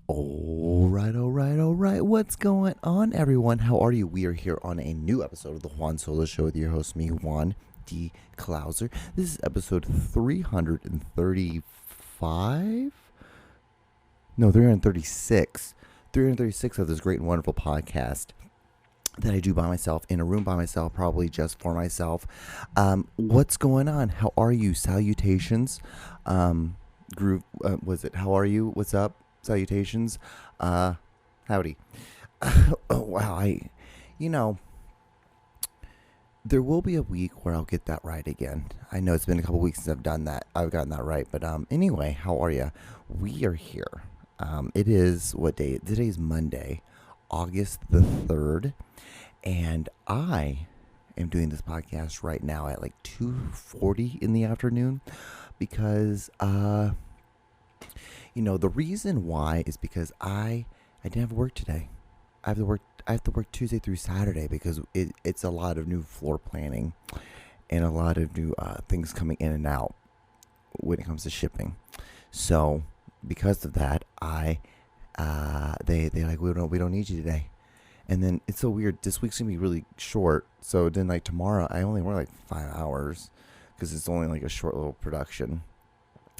All right. What's going on, everyone? How are you? We are here on a new episode of the Juan Solo Show with your host, me, Juan D. Klauser. This is episode 335? No, 336. 336 of this great and wonderful podcast that I do by myself, in a room by myself, probably just for myself. What's going on? How are you? Salutations. Groove, was it? How are you? What's up? Salutations. Howdy. Oh, wow. There will be a week where I'll get that right again. I know it's been a couple weeks since I've done that. I've gotten that right. But anyway, how are you? We are here. It is, what day? Today's Monday, August the 3rd. And I am doing this podcast right now at like 2:40 in the afternoon because, the reason why is because I didn't have work today. I have to work Tuesday through Saturday because it's a lot of new floor planning and a lot of new things coming in and out when it comes to shipping. So because of that, they like, we don't need you today. And then it's so weird. This week's gonna be really short. So then like tomorrow, I only work like 5 hours because it's only like a short little production.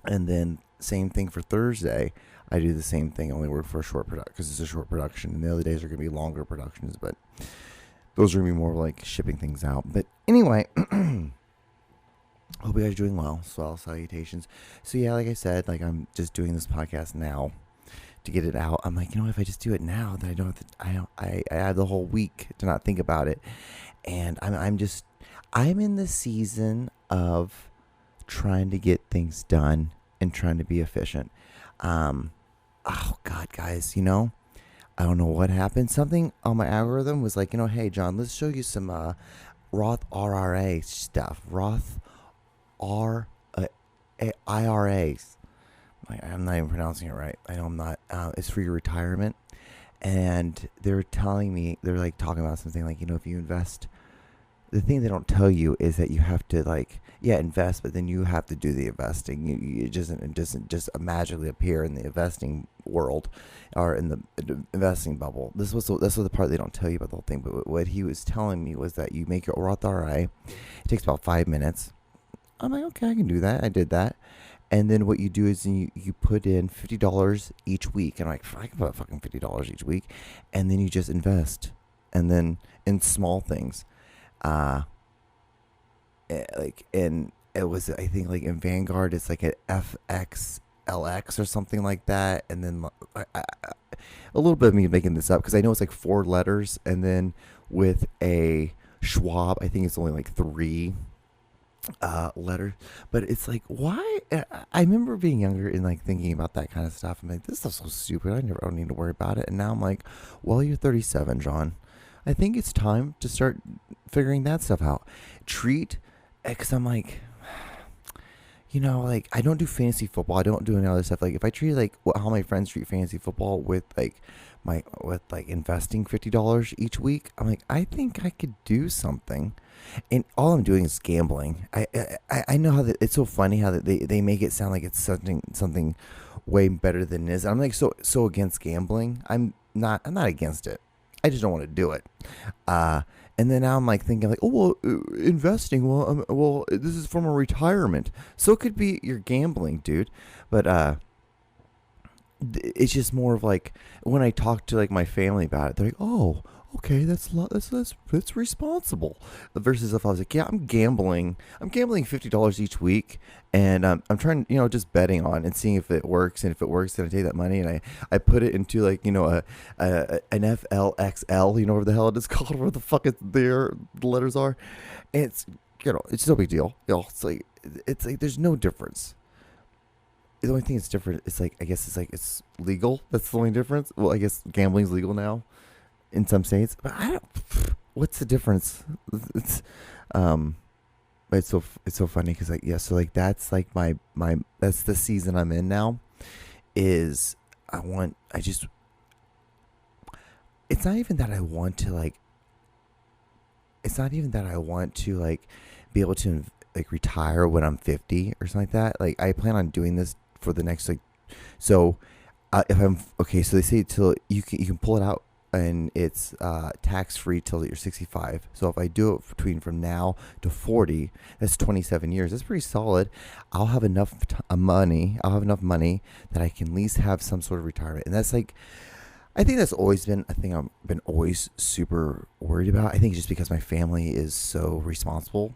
And then same thing for Thursday. I do the same thing. I only work for a short production because it's a short production. And the other days are going to be longer productions, but those are going to be more like shipping things out. But anyway, hope you guys are doing well. Swell salutations. So yeah, like I said, like I'm just doing this podcast now to get it out. I'm like, if I just do it now, then I don't have to, I have the whole week to not think about it. And I'm in the season of trying to get things done and trying to be efficient. Oh God, guys, I don't know what happened. Something on my algorithm was like, hey John, let's show you some Roth RRA stuff. Roth IRAs. I'm not even pronouncing it right. I know I'm not. It's for your retirement. And they're telling me, they're like talking about something like, if you invest, the thing they don't tell you is that you have to invest, but then you have to do the investing. It doesn't just magically appear in the investing world or in the investing bubble. That's what the part they don't tell you about the whole thing. But what he was telling me was that you make your Roth IRA. It takes about 5 minutes. I'm like, okay, I can do that. I did that. And then what you do is you put in $50 each week. And I'm like, I can put fucking $50 each week. And then you just invest. And then in small things. It was, I think, like in Vanguard, it's like an FXLX or something like that. And then a little bit of me making this up because I know it's like 4 letters. And then with a Schwab, I think it's only like 3 letters. But it's like, why? I remember being younger and like thinking about that kind of stuff. I'm like, this stuff's so stupid. I don't need to worry about it. And now I'm like, well, you're 37, John. I think it's time to start figuring that stuff out. Because I'm like, I don't do fantasy football. I don't do any other stuff. Like if I treat like how my friends treat fantasy football with investing $50 each week, I'm like, I think I could do something. And all I'm doing is gambling. I know how that it's so funny how that they make it sound like it's something way better than it is. I'm like so against gambling. I'm not against it. I just don't want to do it. And then now I'm like thinking like, investing. Well, this is from a retirement, so it could be your gambling, dude. But it's just more of like when I talk to like my family about it, they're like, oh, okay, that's responsible. Versus if I was like, yeah, I'm gambling $50 each week, and I'm trying, just betting on and seeing if it works, and if it works, then I take that money and I put it into like, an FLXL, whatever the hell it is called, where the fuck the letters are, and it's it's no big deal. It's like there's no difference. The only thing that's different is like, I guess it's legal. That's the only difference. Well, I guess gambling's legal now in some states, but what's the difference? It's so funny because that's like my that's the season I'm in now. It's not even that I want to be able to retire when I'm 50 or something like that. Like I plan on doing this for the next If I'm okay, so they say till you can pull it out and it's tax free till you're 65. So if I do it between from now to 40, that's 27 years. That's pretty solid. I'll have enough money. I'll have enough money that I can at least have some sort of retirement, and that's like. I think that's always been a thing I've been always super worried about. I think just because my family is so responsible,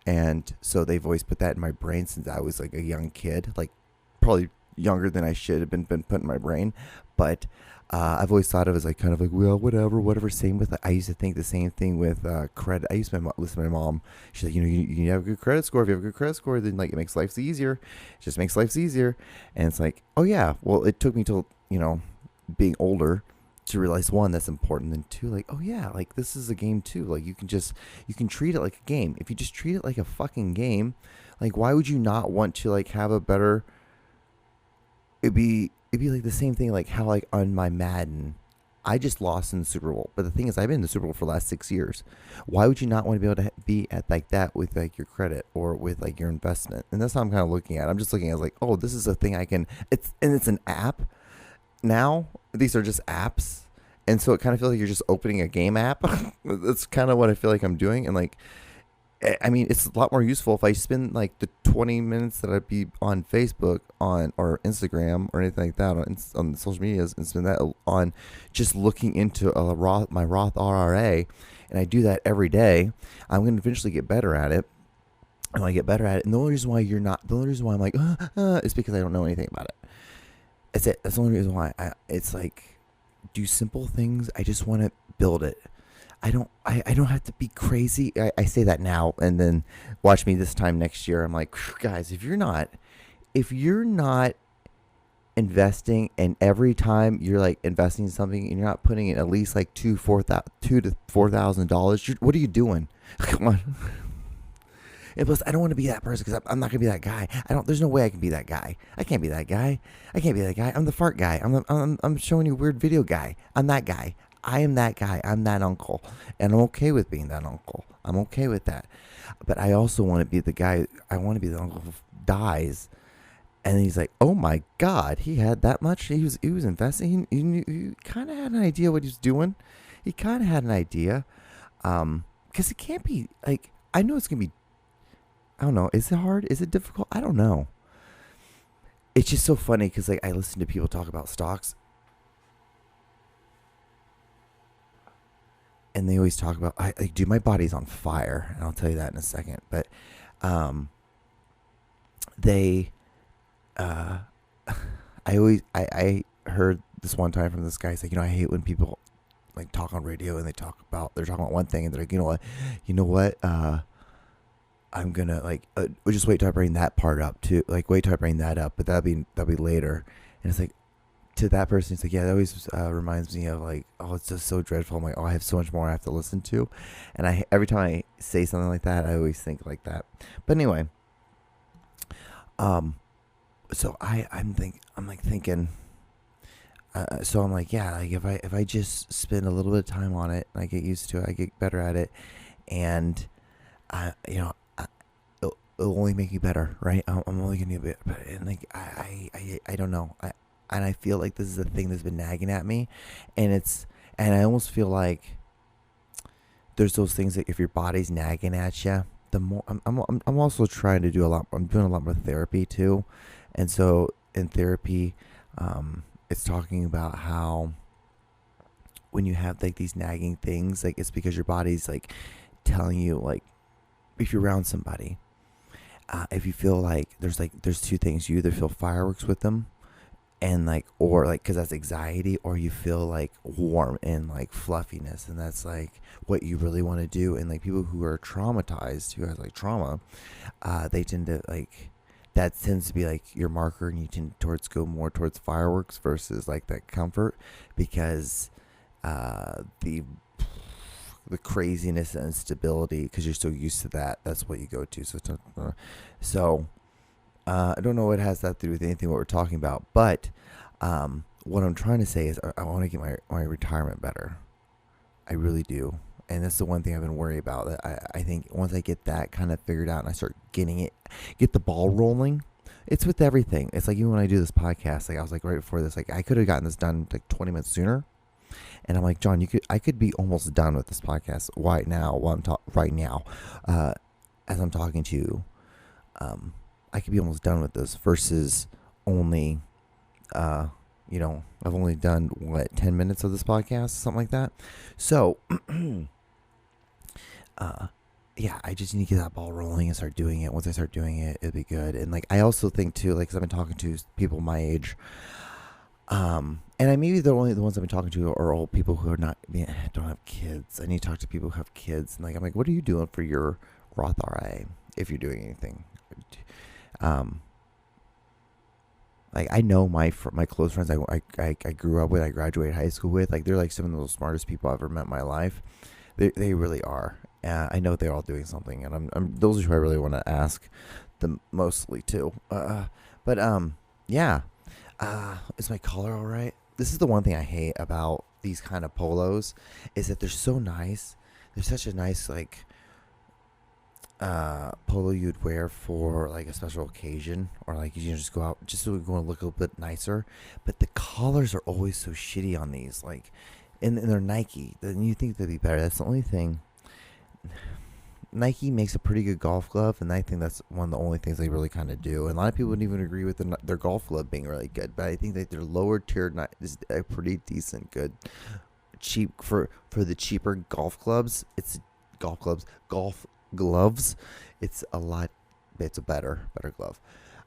and so they've always put that in my brain since I was like a young kid, like probably younger than I should have been put in my brain. But I've always thought of it as like kind of like, well, whatever. Same with, I used to think the same thing with credit. I used to listen to my mom. She's like, you have a good credit score. If you have a good credit score, then like it makes life easier. It just makes life easier. And it's like, oh yeah, well, it took me till being older to realize, one, that's important, and two, like, oh yeah, like this is a game too. Like you can treat it like a game. If you just treat it like a fucking game, like why would you not want to like have a better? It'd be like the same thing like how like on my Madden, I just lost in the Super Bowl, but the thing is I've been in the Super Bowl for the last 6 years. Why would you not want to be able to be at like that with like your credit or with like your investment? And that's how I'm kind of looking at it. I'm just looking at it like, oh, this is a thing I can. It's an app. Now these are just apps, and so it kind of feels like you're just opening a game app. That's kind of what I feel like I'm doing. And like, I mean, it's a lot more useful if I spend like the 20 minutes that I'd be on Facebook or Instagram or anything like that on the social medias, and spend that on just looking into my Roth IRA, and I do that every day. I'm going to eventually get better at it. And I get better at it, and the only reason why I'm like is because I don't know anything about it. That's it. That's the only reason why. It's like, do simple things. I just want to build it. I don't have to be crazy. I say that now, and then watch me this time next year. I'm like, guys, if you're not investing, and every time you're like investing in something and you're not putting in at least like $2,000 to $4,000, what are you doing? Come on. And plus, I don't want to be that person because I'm not gonna be that guy. There's no way I can be that guy. I can't be that guy. I'm the fart guy. I'm showing you a weird video guy. I'm that guy. I am that guy. I'm that uncle, and I'm okay with being that uncle. I'm okay with that. But I also want to be the guy. I want to be the uncle who dies, and he's like, oh my God, he had that much. He was investing. He kind of had an idea what he was doing. He kind of had an idea, because it can't be like, I know it's gonna be. I don't know. Is it hard? Is it difficult? I don't know. It's just so funny because like I listen to people talk about stocks, and they always talk about, dude, my body's on fire, and I'll tell you that in a second. But they I heard this one time from this guy. He's like, I hate when people like talk on radio and they're talking about one thing, and they're like, you know what, I'm gonna like we'll just wait till I bring that part up too. Like wait till I bring that up, but that'll be later. And it's like, to that person, it's like, yeah, that always reminds me of like, oh, it's just so dreadful. I'm like, oh, I have so much more I have to listen to, and every time I say something like that, I always think like that. But anyway, so I'm thinking. So I'm like, yeah, like if I just spend a little bit of time on it, and I get used to it, I get better at it, and it'll only make me better, right? I'm only gonna get better, and like I don't know, and I feel like this is a thing that's been nagging at me, and I almost feel like there's those things that if your body's nagging at you, the more I'm also trying to do a lot. I'm doing a lot more therapy too, and so in therapy, it's talking about how when you have like these nagging things, like it's because your body's like telling you, like if you're around somebody, if you feel like there's two things: you either feel fireworks with them, and like, or like, because that's anxiety, or you feel like warm and like fluffiness, and that's like what you really want to do. And like people who are traumatized, who have like trauma, they tend to like, that tends to be like your marker, and you tend towards go more towards fireworks versus like that comfort, because the craziness and instability, because you're so used to that, that's what you go to. So I don't know what has that to do with anything what we're talking about, but what I'm trying to say is I want to get my retirement better. I really do. And that's the one thing I've been worried about. That I think once I get that kind of figured out and I start get the ball rolling, It's with everything. It's like even when I do this podcast, like I was like right before this, like I could have gotten this done like 20 minutes sooner. And I'm like, John, I could be almost done with this podcast right now while right now, as I'm talking to you. I could be almost done with this versus only, I've only done 10 minutes of this podcast, something like that. So, yeah, I just need to get that ball rolling and start doing it. Once I start doing it, it'll be good. And like, I also think too, like, 'cause I've been talking to people my age, and maybe the only the ones I've been talking to are old people who are don't have kids. I need to talk to people who have kids. And like, I'm like, what are you doing for your Roth IRA if you're doing anything? Like I know my close friends I grew up with, I graduated high school with, like they're like some of the smartest people I've ever met in my life. They really are. I know they're all doing something, and I'm those are who I really want to ask them mostly too. Yeah. Is my collar all right? This is the one thing I hate about these kind of polos is that they're so nice. They're such a nice like polo you'd wear for like a special occasion, or like just go out just so we want to look a little bit nicer. But the collars are always so shitty on these, like, and they're Nike. Then you think they'd be better. That's the only thing. Nike makes a pretty good golf glove, and I think that's one of the only things they really kind of do. And a lot of people wouldn't even agree with their golf glove being really good, but I think that their lower tier is a pretty decent, good, cheap for the cheaper golf clubs. It's golf gloves. It's a better glove.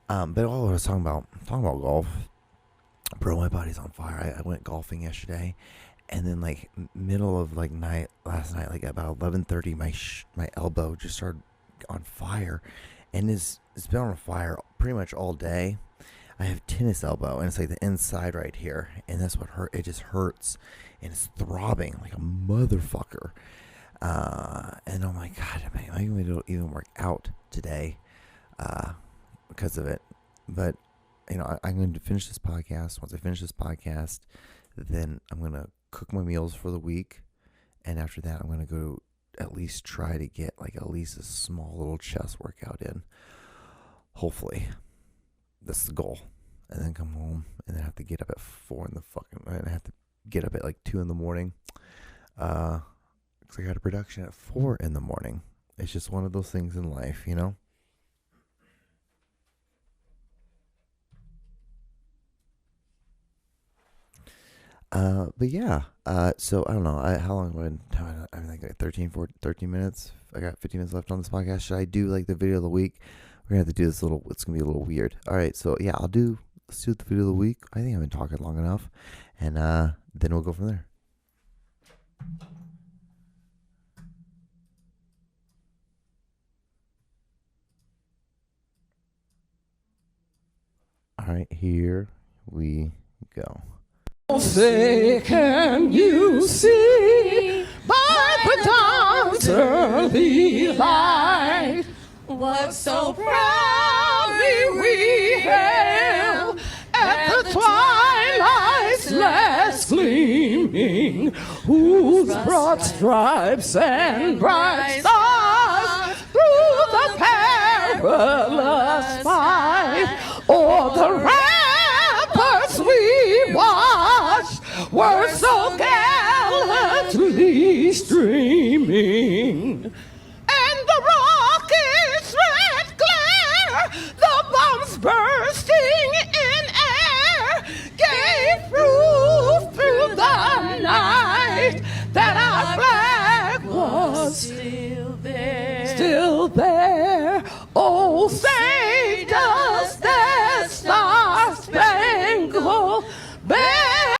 But all I was talking about golf, bro. My body's on fire. I went golfing yesterday. And then, like, middle of, like, last night, like, about 11:30, my elbow just started on fire. And it's been on fire pretty much all day. I have tennis elbow, and it's, like, the inside right here. And that's what hurt. It just hurts. And it's throbbing like a motherfucker. And I'm like, God, am I going to even work out today because of it? But, I'm going to finish this podcast. Once I finish this podcast, then I'm going to cook my meals for the week, and after that I'm going to go at least try to get like at least a small little chest workout in, hopefully. That's the goal. And then come home and then have to get up at 4 in the fucking, and I have to get up at like 2 in the morning because I got a production at 4 in the morning. It's just one of those things in life, But yeah, so I don't know, how long I'm like 13 minutes. I got 15 minutes left on this podcast. Should I do like the video of the week? We're gonna have to do this it's gonna be a little weird. All right, so yeah, let's do the video of the week. I think I've been talking long enough, and then we'll go from there. All right, here we go. Say, can you see by the dawn's early light what so proudly we hailed at the twilight's last gleaming, whose broad stripes and bright stars through the perilous fight o'er the ramparts we watched were so gallantly streaming, and the rocket's red glare, the bombs bursting in air, gave proof through the night that our flag was still there. Oh, say does that star-spangled banner.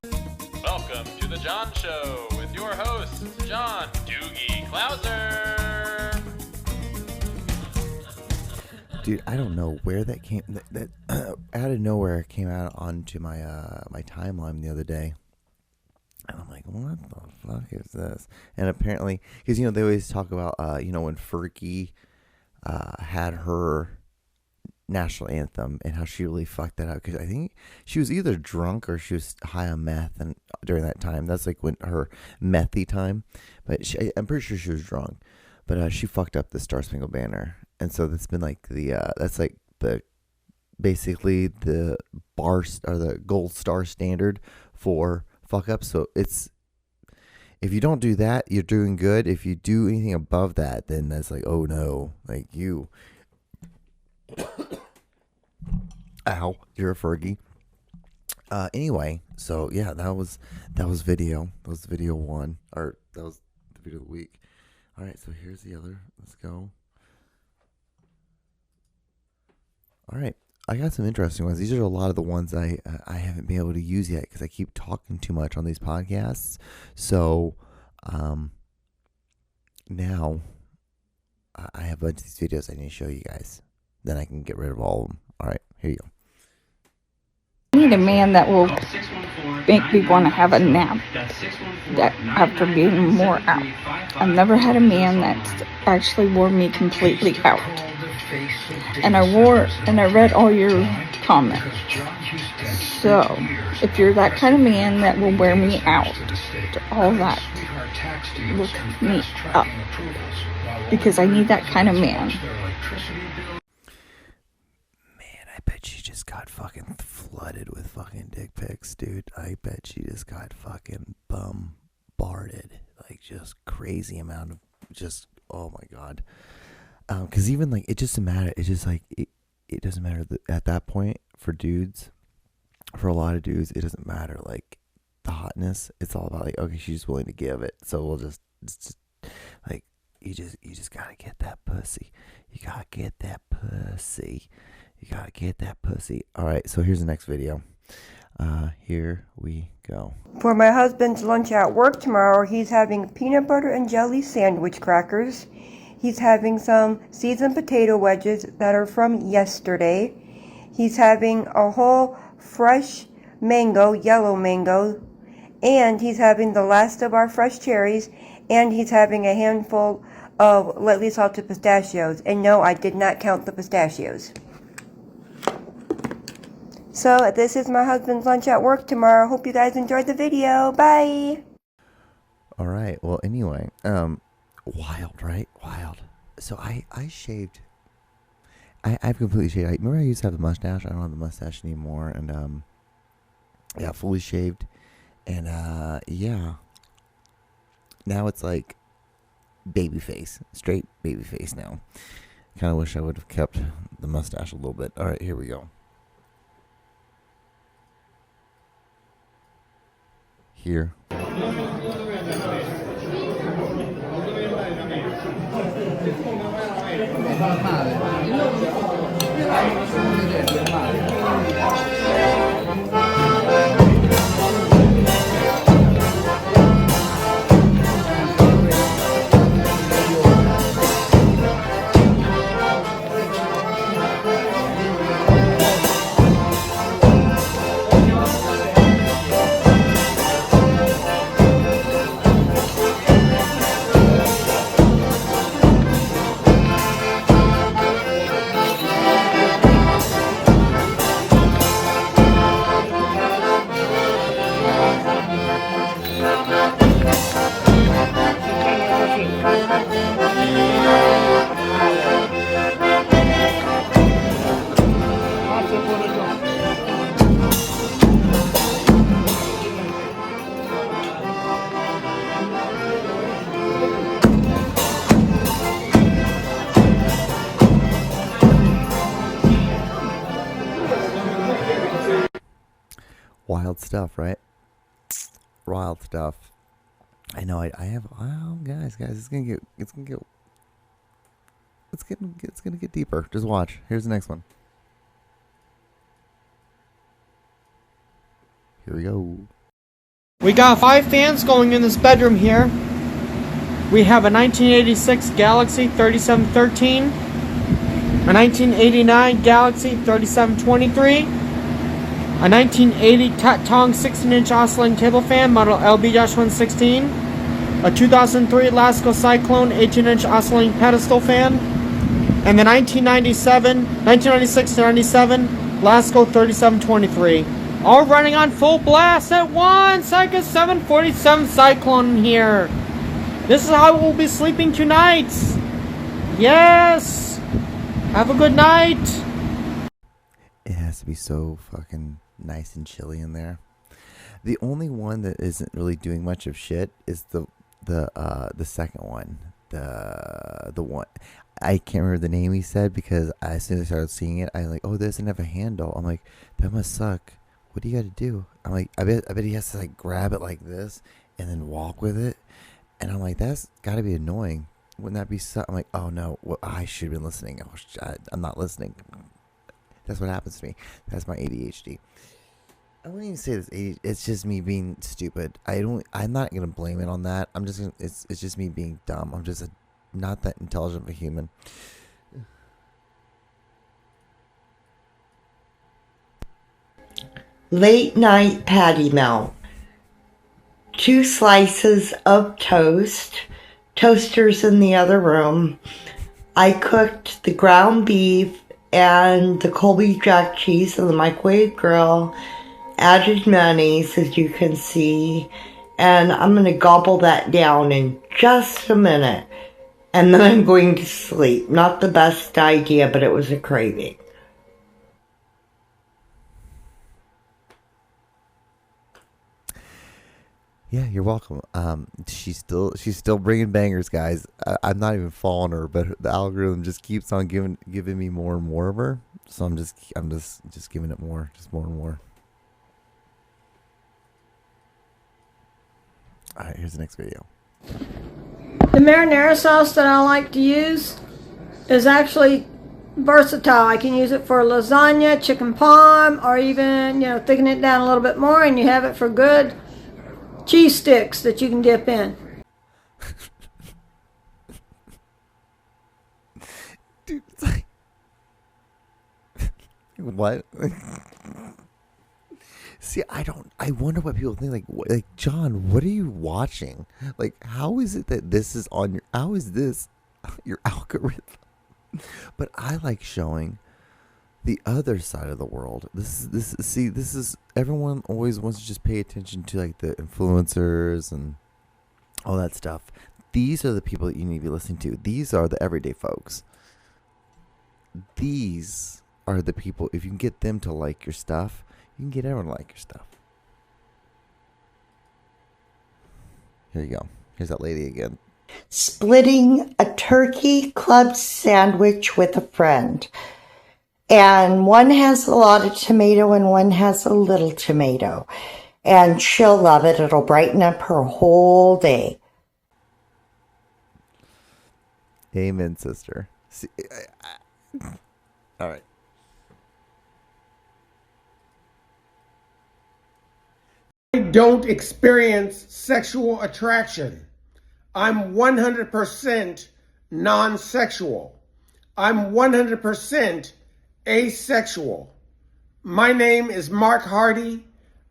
Welcome to the John Show with your host, John Doogie Clouser. Dude, I don't know where that came. That out of nowhere came out onto my my timeline the other day, and I'm like, what the fuck is this? And apparently, because they always talk about when Fergie had her national anthem and how she really fucked that up, because I think she was either drunk or she was high on meth, and during that time, that's like when her methy time. But I'm pretty sure she was drunk, but she fucked up the Star Spangled Banner, and so that's been like the that's like the basically the bar or the gold star standard for fuck up. So it's, if you don't do that, you're doing good. If you do anything above that, then that's like, oh no, like you, ow, you're a Fergie. Anyway, so yeah, that was video. That was video one, or that was the video of the week. All right, so here's the other. Let's go. All right, I got some interesting ones. These are a lot of the ones I haven't been able to use yet because I keep talking too much on these podcasts. So now I have a bunch of these videos I need to show you guys. Then I can get rid of all of them. All right, here you go. I need a man that will make me want to have a nap that after being wore out. I've never had a man that's actually wore me completely out. And I read all your comments. So, if you're that kind of man that will wear me out, all that, look me up. Because I need that kind of man. I bet she just got fucking flooded with fucking dick pics, dude. I bet she just got fucking bombarded. Like, just crazy amount of, just, oh my god. Because even, like, it just doesn't matter. It's just, like, it doesn't matter at that point for dudes. For a lot of dudes, it doesn't matter, like, the hotness. It's all about, like, okay, she's willing to give it. So we'll just like, you just gotta get that pussy. You gotta get that pussy. You gotta get that pussy. All right, so here's the next video. Here we go. For my husband's lunch at work tomorrow, he's having peanut butter and jelly sandwich crackers. He's having some seasoned potato wedges that are from yesterday. He's having a whole fresh mango, yellow mango. And he's having the last of our fresh cherries. And he's having a handful of lightly salted pistachios. And no, I did not count the pistachios. So this is my husband's lunch at work tomorrow. Hope you guys enjoyed the video. Bye. All right. Well, anyway, wild, right? Wild. So I shaved. I've completely shaved. Remember I used to have the mustache? I don't have the mustache anymore. And yeah, fully shaved. And yeah. Now it's like baby face, straight baby face now. Kind of wish I would have kept the mustache a little bit. All right, here we go. Here. Wild stuff, right? Wild stuff. I know. I have. Oh, guys, it's gonna get deeper. Just watch. Here's the next one. Here we go. We got 5 fans going in this bedroom here. We have a 1986 Galaxy 3713, a 1989 Galaxy 3723. A 1980 Tat-Tong 16-inch oscillating table fan, model LB-116. A 2003 Lasco Cyclone 18-inch oscillating pedestal fan. And the 1996 to 97 Lasco 3723. All running on full blast at once, like a 747 Cyclone in here. This is how we'll be sleeping tonight. Yes. Have a good night. be so fucking nice and chilly in there. The only one that isn't really doing much of shit is the second one. The one I can't remember the name he said, because as soon as I started seeing it, I like, oh, this doesn't have a handle. I'm like, that must suck. What do you got to do? I'm like, I bet he has to like grab it like this and then walk with it. And I'm like, that's got to be annoying. Wouldn't that be so? I'm like, oh no, well, I should have been listening. I'm not listening. That's what happens to me. That's my ADHD. I wouldn't even say this. It's just me being stupid. I'm not gonna blame it on that. I'm just gonna. It's just me being dumb. I'm just not that intelligent of a human. Late night patty melt. 2 slices of toast. Toasters in the other room. I cooked the ground beef and the Colby Jack cheese in the microwave grill. Added mayonnaise, as you can see. And I'm going to gobble that down in just a minute. And then I'm going to sleep. Not the best idea, but it was a craving. Yeah, you're welcome. She's still bringing bangers, guys. I'm not even following her, but the algorithm just keeps on giving me more and more of her. So I'm just giving it more, just more and more. All right, here's the next video. The marinara sauce that I like to use is actually versatile. I can use it for lasagna, chicken parm, or even, thicken it down a little bit more, and you have it for good cheese sticks that you can dip in. Dude, it's like, what? See, I wonder what people think. Like, John, what are you watching? Like, how is it that this is on how is this your algorithm? But I like showing the other side of the world. This is everyone always wants to just pay attention to like the influencers and all that stuff. These are the people that you need to be listening to. These are the everyday folks. These are the people, if you can get them to like your stuff, you can get everyone to like your stuff. Here you go. Here's that lady again. Splitting a turkey club sandwich with a friend. And one has a lot of tomato and one has a little tomato. And she'll love it. It'll brighten up her whole day. Amen, sister. See, all right. I don't experience sexual attraction. I'm 100% non-sexual. I'm 100% asexual. My name is Mark Hardy.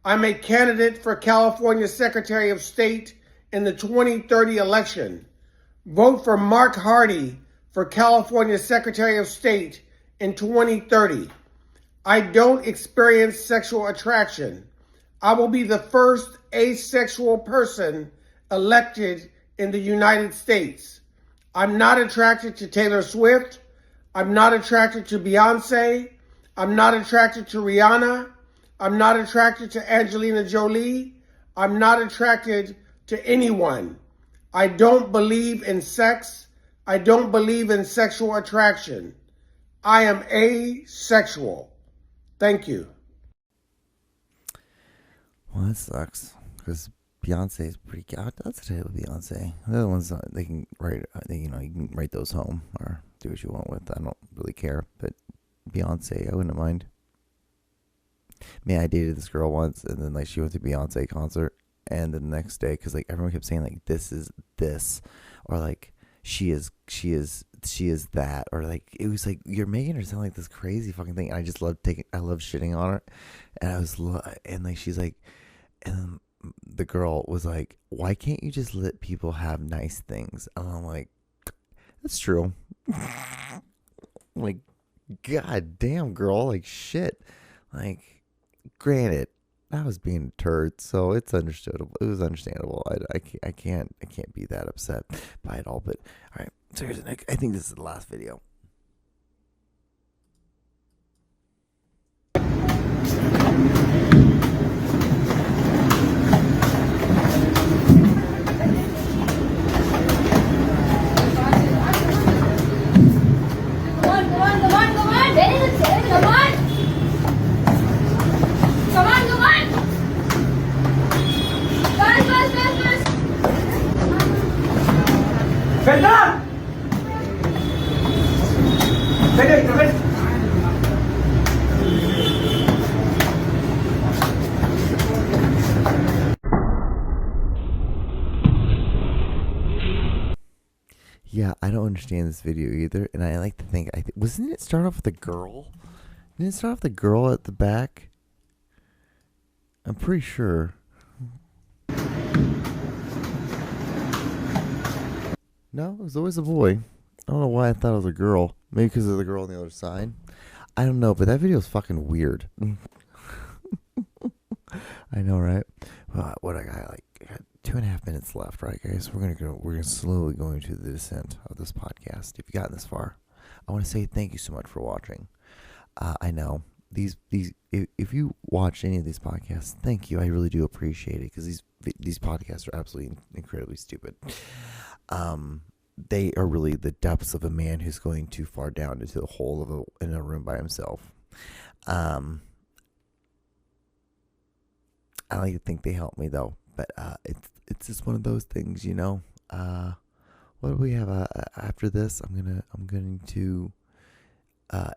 I'm a candidate for California Secretary of State in the 2030 election. Vote for Mark Hardy for California Secretary of State in 2030. I don't experience sexual attraction. I will be the first asexual person elected in the United States. I'm not attracted to Taylor Swift. I'm not attracted to Beyonce. I'm not attracted to Rihanna. I'm not attracted to Angelina Jolie. I'm not attracted to anyone. I don't believe in sex. I don't believe in sexual attraction. I am asexual. Thank you. Well, that sucks because Beyonce is pretty. That's the with Beyonce. The other ones they can write. You can write those home or do what you want with. I don't really care, but Beyonce, I wouldn't mind. Man, I dated this girl once, and then like she went to Beyonce concert, and the next day, because like everyone kept saying like this is this, or like she is that, or like it was like you're making her sound like this crazy fucking thing. And I just love shitting on her, and and like she's like, and the girl was like, why can't you just let people have nice things? And I'm like, that's true. I'm like, god damn, girl, like shit. Like, granted, I was being a turd, so it's understandable. It was understandable. I can't be that upset by it all. But all right, so here's the next. I think this is the last video. I don't understand this video either, and I like to think wasn't it start off with a girl? Didn't it start off with the girl at the back? I'm pretty sure. No, it was always a boy. I don't know why I thought it was a girl. Maybe because of the girl on the other side. I don't know, but that video is fucking weird. I know, right? Well, what I got 2.5 minutes left, right, guys? We're gonna slowly go into the descent of this podcast. If you've gotten this far, I want to say thank you so much for watching. I know these if you watch any of these podcasts, thank you. I really do appreciate it because these podcasts are absolutely incredibly stupid. They are really the depths of a man who's going too far down into the hole in a room by himself. I like to think they help me though, but it's just one of those things, you know. What do we have after this? I'm going to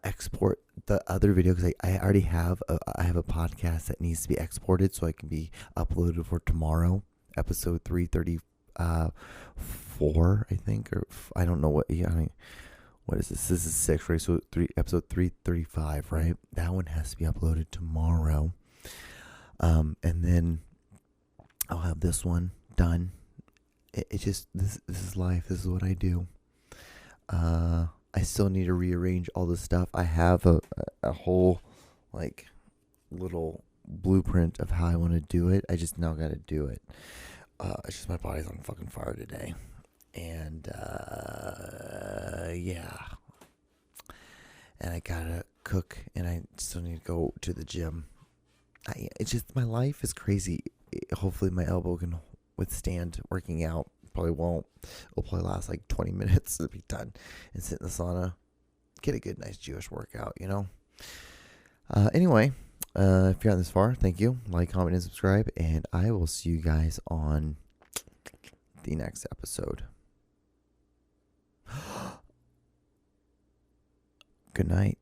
export the other video because I already have I have a podcast that needs to be exported so I can be uploaded for tomorrow, episode 334, I think, or I don't know what. Yeah, I mean, what is this? This is 6, right? So episode 335, right? That one has to be uploaded tomorrow. And then I'll have this one done. It's just this is life. This is what I do. I still need to rearrange all this stuff. I have a whole like little blueprint of how I want to do it. I just now got to do it. It's just my body's on fucking fire today, and yeah. And I gotta cook, and I still need to go to the gym. It's just my life is crazy. Hopefully my elbow can withstand working out. Probably won't. It'll probably last like 20 minutes to be done and sit in the sauna. Get a good, nice Jewish workout, you know? Anyway, if you got this far, thank you. Like, comment, and subscribe. And I will see you guys on the next episode. Good night.